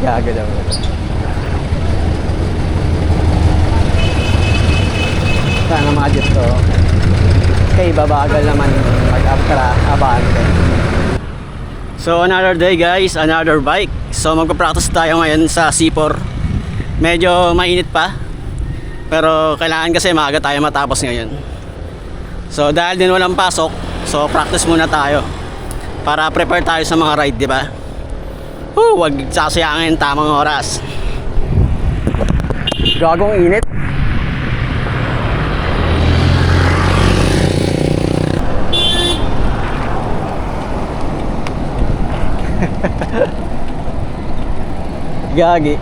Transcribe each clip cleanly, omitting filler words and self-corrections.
Gago naman. Sana mga jeep to. Okay, babagal naman mag-aftra abante. So another day guys, another bike. So magpa-practice tayo ngayon sa C4. Medyo mainit pa, pero kailangan kasi maaga tayo matapos ngayon. So dahil din walang pasok, so practice muna tayo para prepare tayo sa mga ride, di ba? Wag sasayangin tamang oras. Gagong init. Gagi.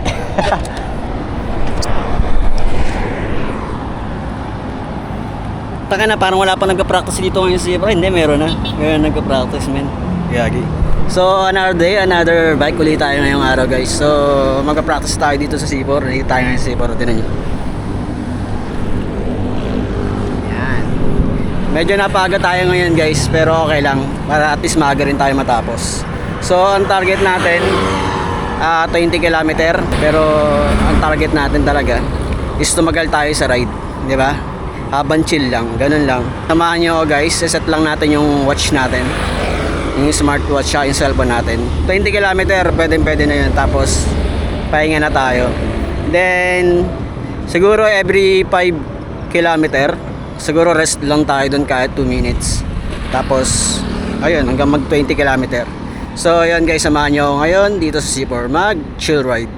Taka na, parang wala pa nagka-practice dito ngayon sa C4. Hindi, meron na. Meron nagka-practice, men. Gagi. So, another day, another bike ulit tayo ngayong araw, guys. So, magka-practice tayo dito sa C4. Nandito tayo ngayon sa C4. Tinan nyo. Yan. Medyo napaga tayo ngayon, guys. Pero okay lang. Para at least maaga rin tayo matapos. So, ang target natin 20 km, pero ang target natin talaga is tumagal tayo sa ride, di ba? Habang chill lang, ganun lang. Samahan nyo guys, set lang natin yung watch natin, yung smartwatch siya, yung cellphone natin. 20 km, pwede na yun. Tapos pahinga na tayo. Then siguro every 5 km siguro rest lang tayo dun kahit 2 minutes. Tapos ayun, hanggang mag 20 km. So ayun guys, samahan nyo ako ngayon dito sa C4, mag chill ride,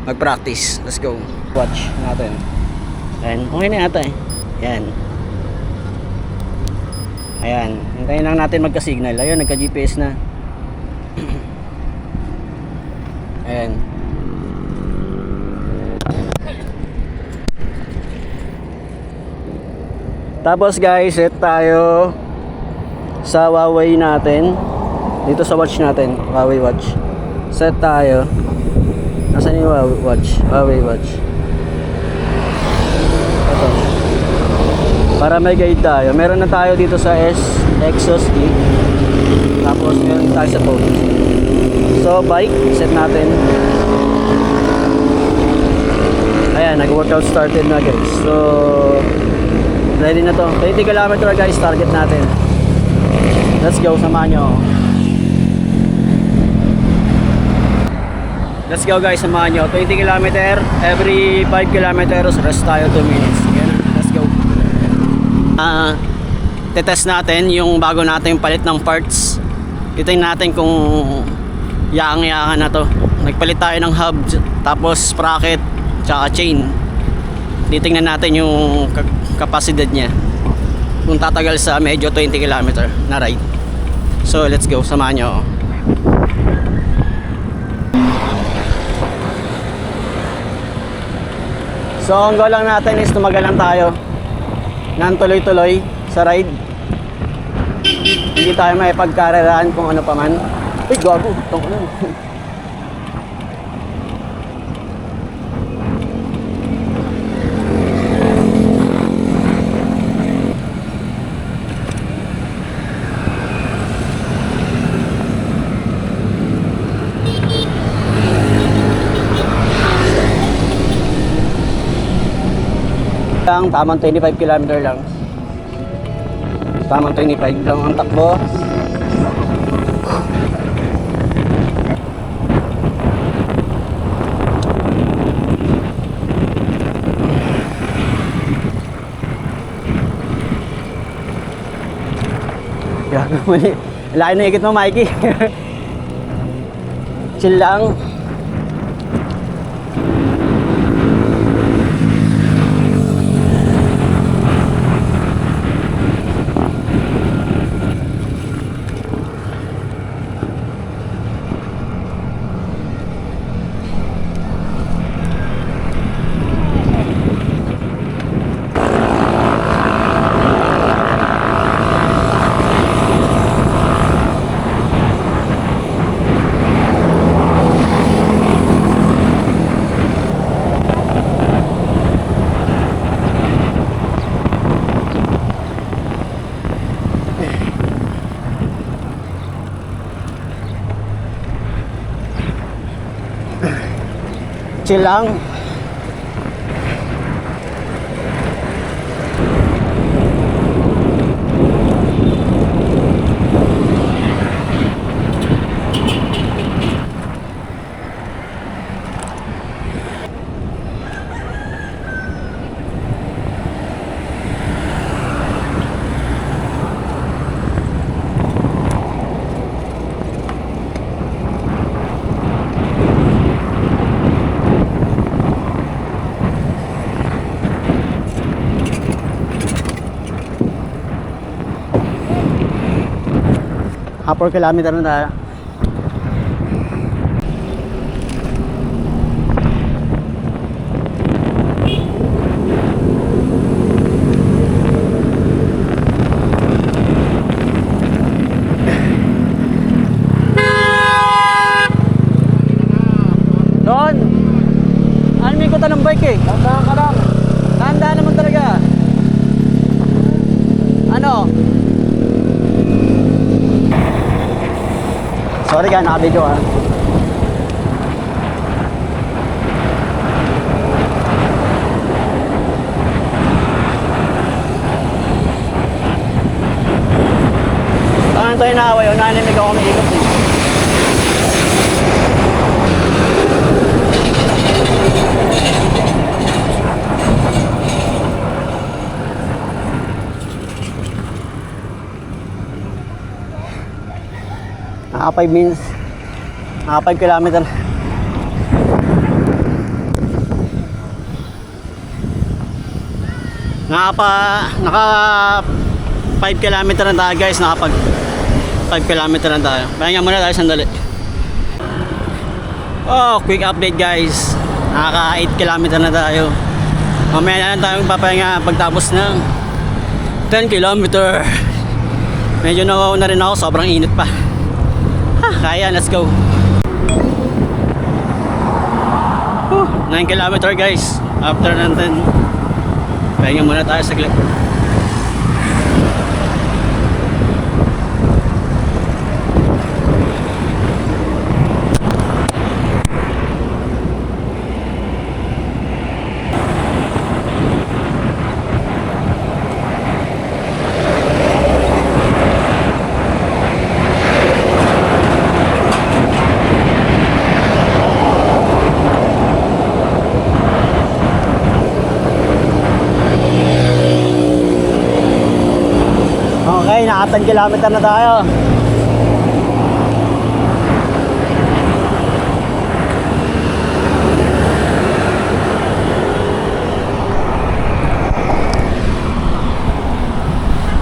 mag practice. Let's go. Watch natin. Ayan, okay na yata eh. Ayan. Ayan, hintayin lang natin magka-signal. Ayun, nagka-GPS na. Ayan. Tapos guys, set tayo sa Huawei natin. Dito sa watch natin, Huawei watch. Set tayo. Nasaan yung Huawei watch? Huawei watch. Ito. Para may guide tayo. Meron na tayo dito sa Exos E. Tapos meron tayo sa phone. So bike, set natin. Ayan, nag-workout started na guys. So ready na to. 20 km guys, target natin. Let's go, samahan nyo. Let's go guys, samahan nyo. 20 km, every 5 km rest tayo 2 minutes. Yan, let's go. Tetest natin yung bago natin palit ng parts. Titingnan natin kung yaang-yaangan na to. Nagpalit tayo ng hub, tapos sprocket, tsaka chain. Titingnan natin yung kapasidad niya, kung tatagal sa medyo 20 km na ride. So let's go, samahan nyo. So ang goal lang natin is tumagal lang tayo nang tuloy-tuloy sa ride. Hindi tayo may pagkareraan kung ano pa man. Uy, gago, tungkol lang. Tamang 25 km lang. Tamang 25 lang ang takbo. Gago mali. Laki na ikit mo, Mikey. Chill lang. chill lang. Half 4 kilometer na tayo. Doon! Ano may kuta ng bike eh? Tandaan ka lang. Tandaan naman talaga. Ano? Sorry ka, naka-video ah. Saan tayo naaway? Nanimig ako maikot eh. Naka 5 minutes. Naka 5 kilometer. Naka 5 kilometer na tayo guys. Naka 5 kilometer na tayo. Pahinga muna tayo sandali. Oh, quick update guys. Naka 8 kilometer na tayo. Mamaya na lang tayo papahinga pagtapos ng 10 kilometer. Medyo na rin ako. Sobrang init pa. Kaya, let's go. 9 kilometer guys. After ng 10, pahinga muna tayo saglit. Okay, naka 10 kilometer na tayo.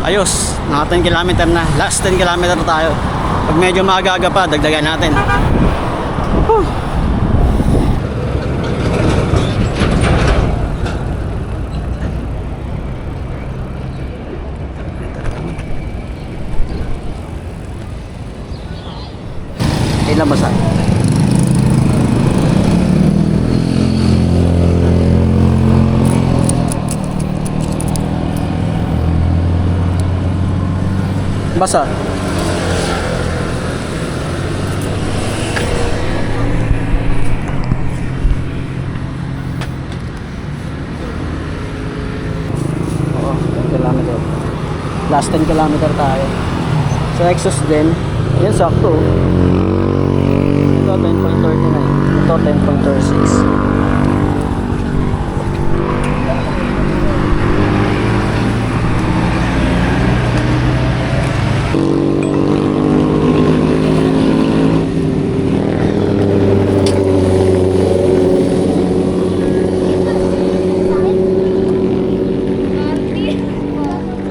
Ayos, naka 10 kilometer na. Last 10 kilometer na tayo. Pag medyo maaga pa, dagdagan natin. Whew. Ilan ba saan? Basa. Oo, 10 kilometer. Last 10 kilometer tayo. Sa exhaust din. Yan, sakto. Ito 10.39. Ito 10.36.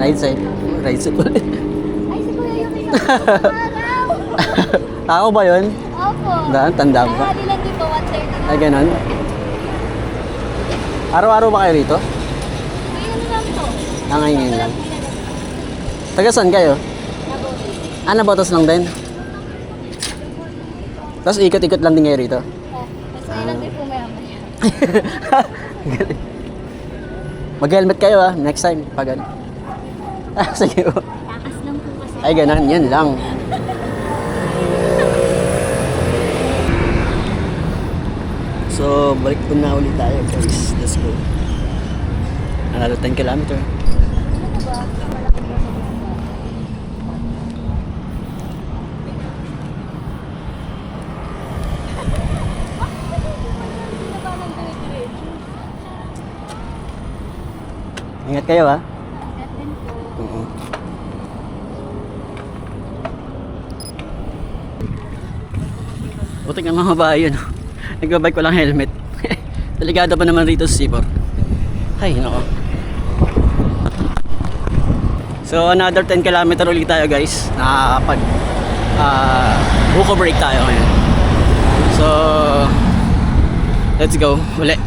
Right side. Right side ulit. Ay, si Kuya yung araw. Ako ba yun? Opo. Tanda mo ba? Nilang di po, 1:30 na. Ay, ganun. Araw-araw ba kayo rito? Ngayon lang po. Ngayon lang. Taga saan kayo? Nabotis. Nabotas lang din? Tapos ikot-ikot lang din kayo rito? Oh, mas ngayon lang din po maya-maya. Mag-helmet kayo next time pag ano. Sige po. Takas lang po kasi. Ay, ganun. Yan lang. So, So, balik po na ulit tayo guys. Let's go. Another 10 kilometer. Ano ba? Malaki ba? Ingat kayo ha. Ingat din po. Oo. Butik ng mga bahay yun. Nagbabike ko lang helmet. Delikado pa naman rito sa Sipor. Ay, nako. So, another 10 kilometer ulit tayo guys. Nakakapag buko break tayo ngayon. So, let's go. Uli.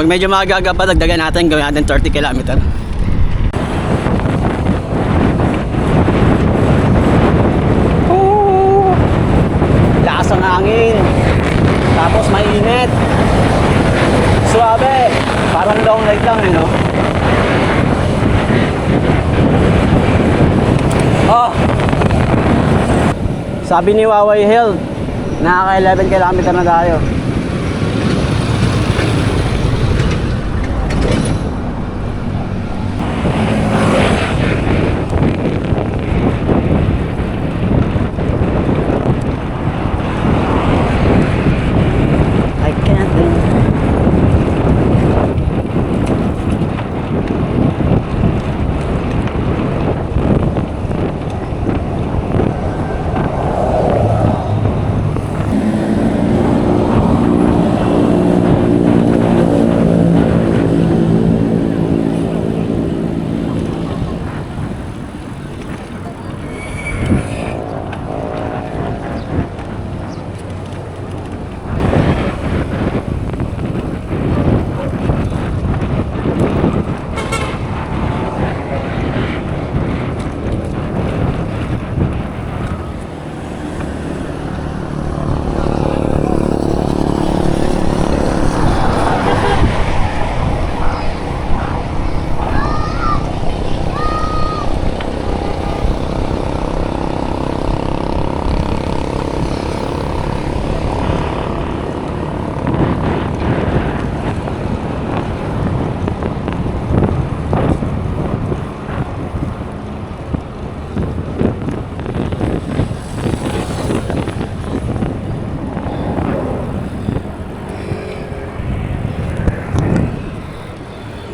Pag medyo maaga pa, dagdagan natin. Gawin natin 30 kilometer. Lakas ang hangin. Tapos mainit. Suabe. Parang long ride lang, no? Oh. Sabi ni Waway Hill, nakaka 11 kilometer na tayo. I can't think.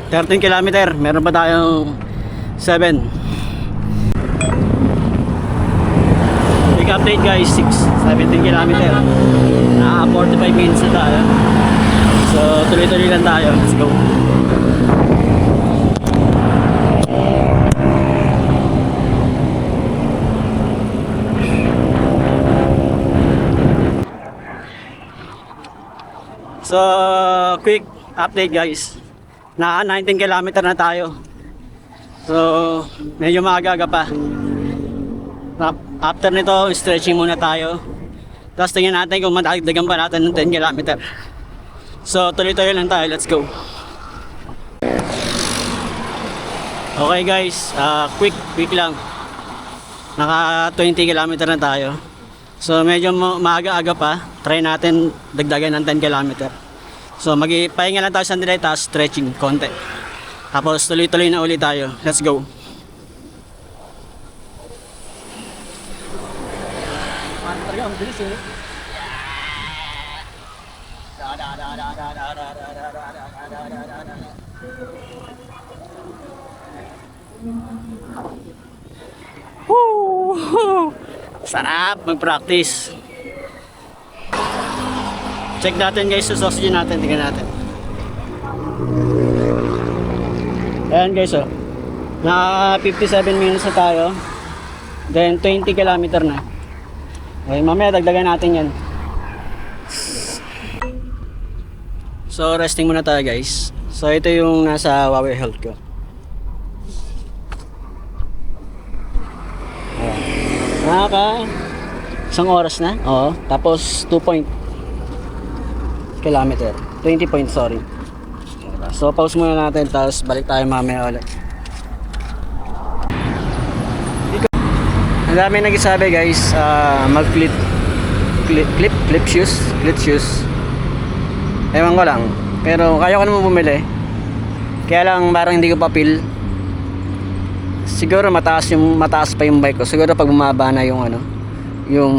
$13 kilometer, meron pa tayong 7. Big update guys, 17 kilometer. Na 45 minutes na tayo. So tuloy-tuloy lang tayo. Let's go. So quick update guys. Na 19 kilometer na tayo. So, medyo maaga pa. After nito, stretching muna tayo. Tapos tingnan natin kung madagdagan pa natin ng 10 kilometer. So, tuloy-tuloy lang tayo. Let's go. Okay guys, quick lang. Naka 20 kilometer na tayo. So, medyo maaga-aga pa. Try natin dagdagan ng 10 kilometer. So magpahinga lang tayo sandali, tapos stretching konti. Tapos tuloy-tuloy na ulit tayo. Let's go. Ang bilis eh. Woo! Sarap mag-practice. Check natin guys sa sausage natin, tingnan natin. Ayan guys oh. Na 57 minutes na tayo. Then 20 kilometer na. Okay, mamaya dagdagan natin yan. So resting muna tayo guys. So ito yung nasa Huawei Health ko. Nakaka isang oras na. Oo. Tapos 2 kilometer. 20 points, sorry. So pause muna natin, tapos balik tayo mamaya ulit. Ang dami nagsasabi guys, mag flip shoes. Ewan ko lang. Pero kaya ko naman bumili. Kaya lang parang hindi ko pa feel. Siguro mataas pa yung bike ko. Siguro pag bumaba na yung ano, yung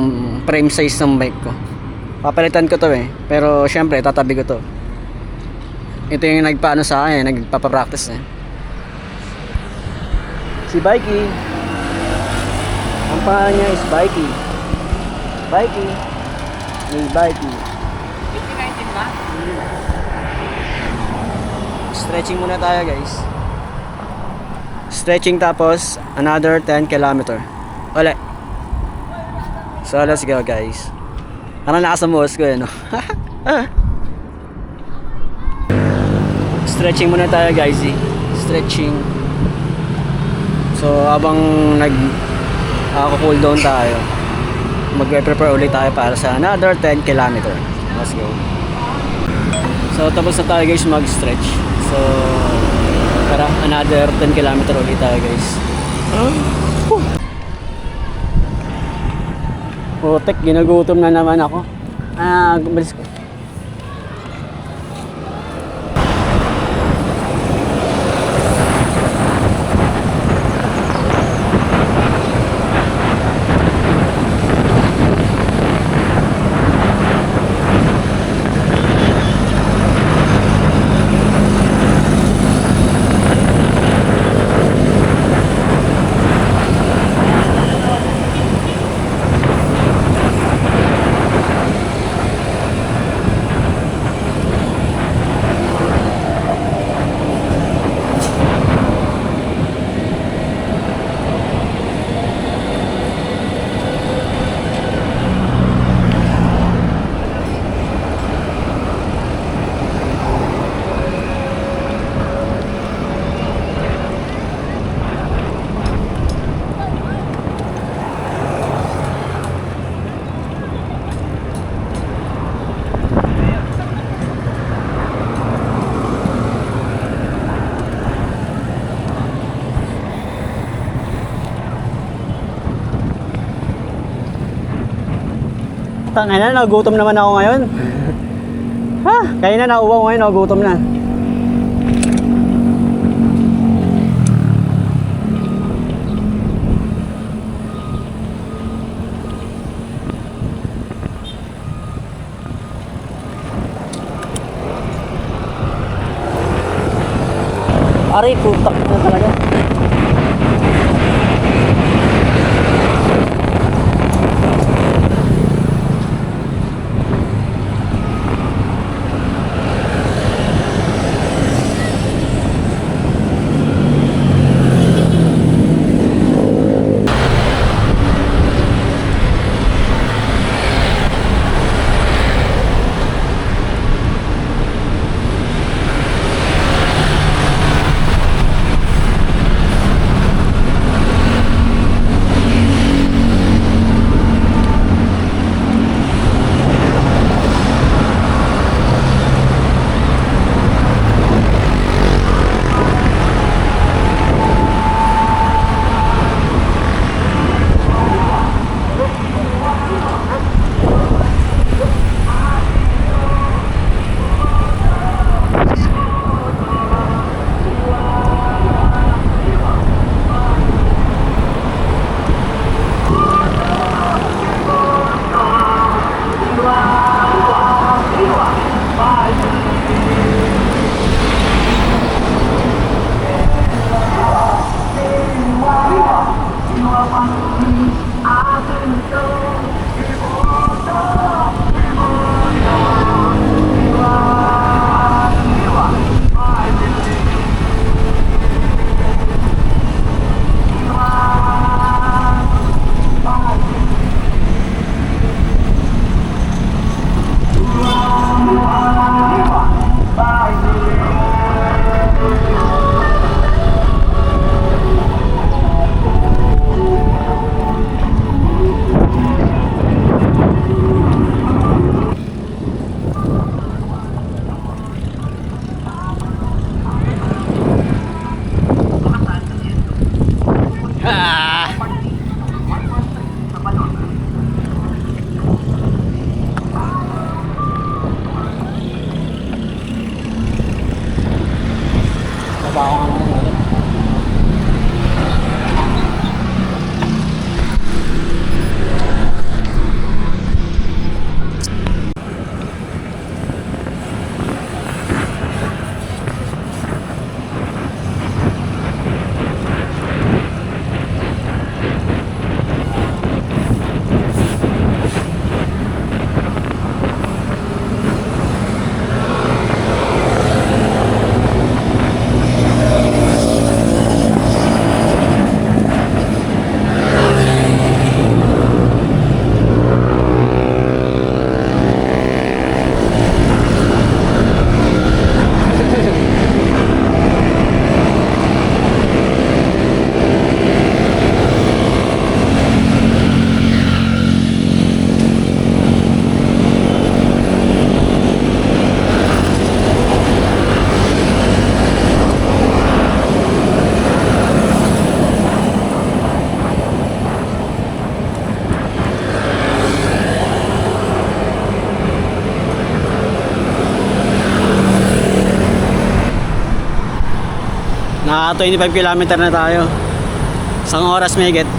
frame size ng bike ko. Papalitan ko to eh. Pero syempre tatabi ko to. Ito yung nagpaano sa akin, nagpapapractice eh. Si Bikey. Ang pangalan niya is Bikey. Bikey. May Bikey. 2019 ba? Stretching muna tayo guys. Stretching tapos another 10 kilometer. Uli. So let's go guys. Ano nakasamuhos ko no? Stretching muna tayo guys eh. Stretching. So habang cool down tayo, magpe-prepare ulit tayo para sa another 10 kilometer. Let's go. So tapos na tayo guys mag-stretch. So para another 10 kilometer ulit tayo guys. Putek, ginugutom na naman ako. Gumalis ko. Tangina, nagutom naman ako ngayon. Ha? Kaya na nauwaw ngayon, nagutom na. Aray, putak na talaga. Naka 25 kilometer na tayo. Isang oras may get.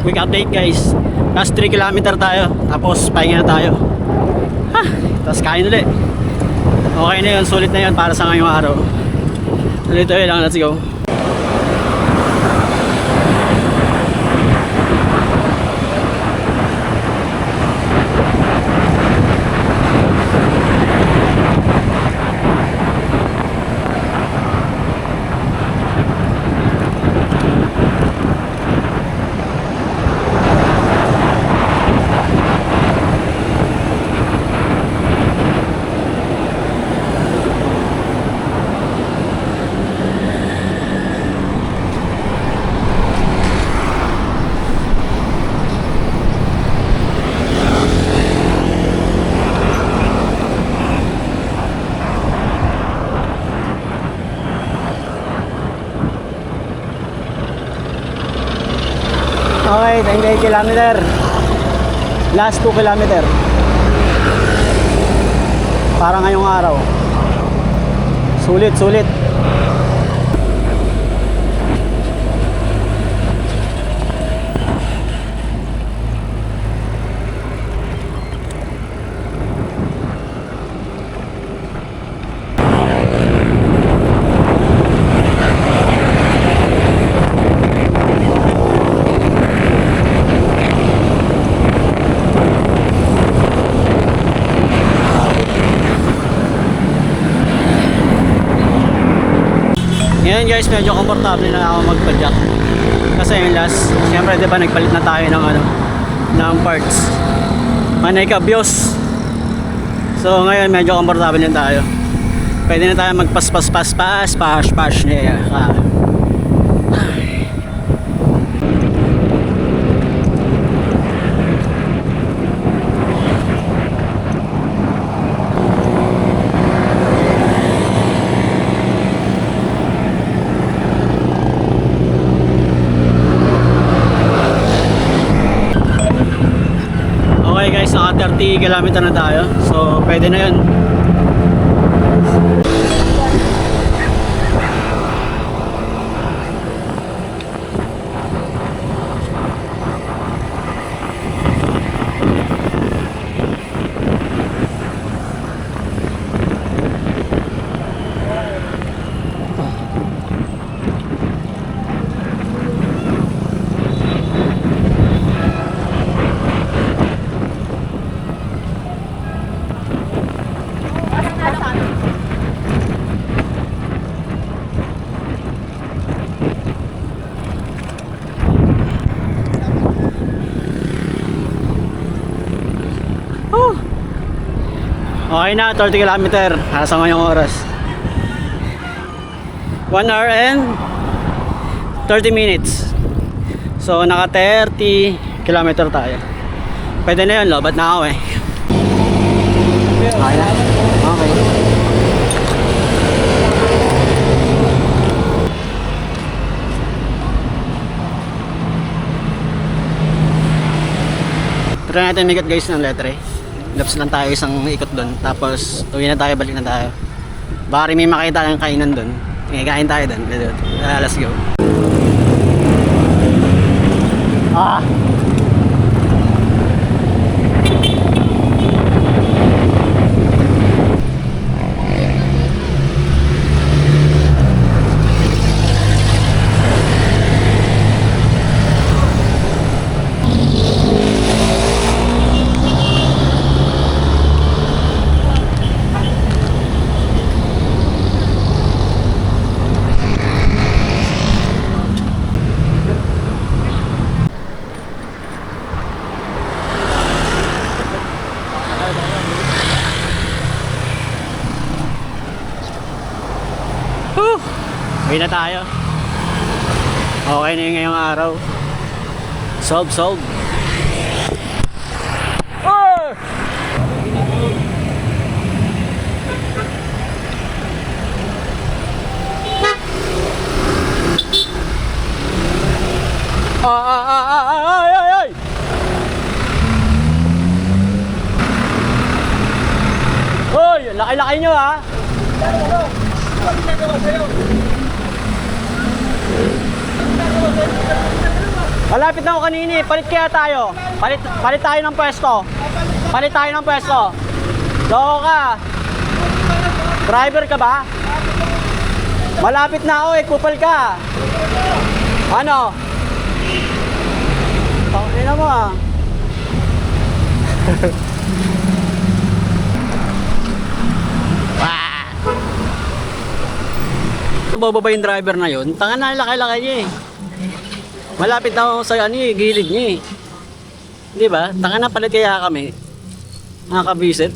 Quick update guys, last 3 kilometer tayo, tapos pahinga na tayo. Tapos kain ulit. Okay na yun, sulit na yun para sa ngayong araw. Tuloy-tuloy lang, let's go. Okay, 28 kilometer. Last 2 kilometer. Para ngayong araw. Sulit, sulit. Ngayon guys, medyo komportable na ako magpadyak. Kasi yung last, siyempre diba nagpalit na tayo ng ng parts. Manay ka bios. So ngayon medyo komportable na tayo. Pwede na tayo magpas-pas-pas-pas-pas-pas niya. Okay guys, naka 30 kilometer na tayo. So pwede na yun. Okay na, 30 kilometer. Nasa ngayong oras 1 hour and 30 minutes. So naka 30 kilometer tayo. Pwede na yun, lobat na ako eh. Okay na? Okay. Try natin migat guys ng letre. Laps lang tayo isang ikot doon. Tapos uwi na tayo, balik na tayo. Baka rin may makita ng kainan doon. Kain tayo doon. Let's go. Uwi na tayo. Okay na yung ngayong araw. Solve. Oh! Ay! Hoy, laki-laki nyo ha. Malapit na ako kanina eh. Palit kaya tayo. Palit tayo ng pwesto. Palit tayo ng pwesto. Loko ka. Driver ka ba? Malapit na ako eh. Kupal ka. Ano? Ina mo ah. Bababa yung driver na yun. Tanga na laki-laki niya eh. Malapit na ako sa ano eh, gilid niya eh. Di ba? Tanga na palit kaya kami. Nakakabisit.